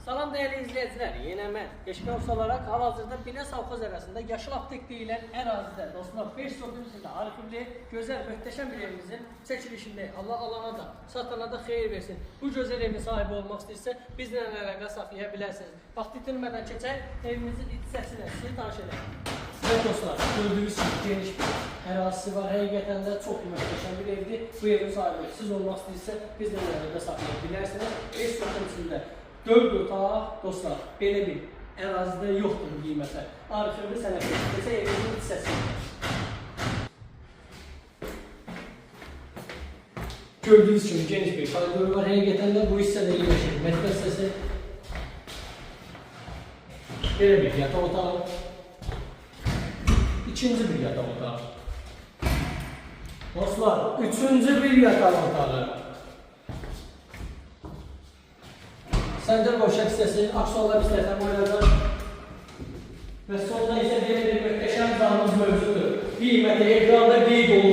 Salam değerli izleyiciler, yine mən Eşqəms olaraq hal-hazırda Binə Savxoz arasında yaşıl aptek deyilən ərazidə dostlar 5 sokun içində arifli, gözəl, möhtəşəm bir evimizin çəkilişində Allah alana da, satana da xeyir versin. Bu gözəl evin sahibi olmaq istəyirsə bizlə əlaqə saxlaya bilərsiniz. Vaxt itirmədən keçək, evimizin iç hissəsinə sizi tanış edək. Evet dostlar, gördüğünüz gibi geniş bir ərazisi var. Həqiqətən də çox möhtəşəm bir evdir. Bu evin sahibi siz olmaq istəyirsə bizlə əlaqə saxlaya bilərsiniz. 5 sokun içində 4 otaq, dostlar, belə bir ərazidə yoxdur bu qiymətə. Arifimdə sənə keçək evimizin hissəsində. Gördüğünüz gibi geniş bir koridor var. Həqiqətən də bu hissədə yerləşir. Mətbəx hissəsi. Belə bir yataq otağı. İkinci bir yataq otağı. Dostlar, üçüncü bir yataq otağı. Səncə boşaq hissəsi, aksuallar istəyirsən boyayacaq. Və sonda isə belə bir möhtəşəm zamımız mövcuddur. Qiyməti ekranda qeyd olunur.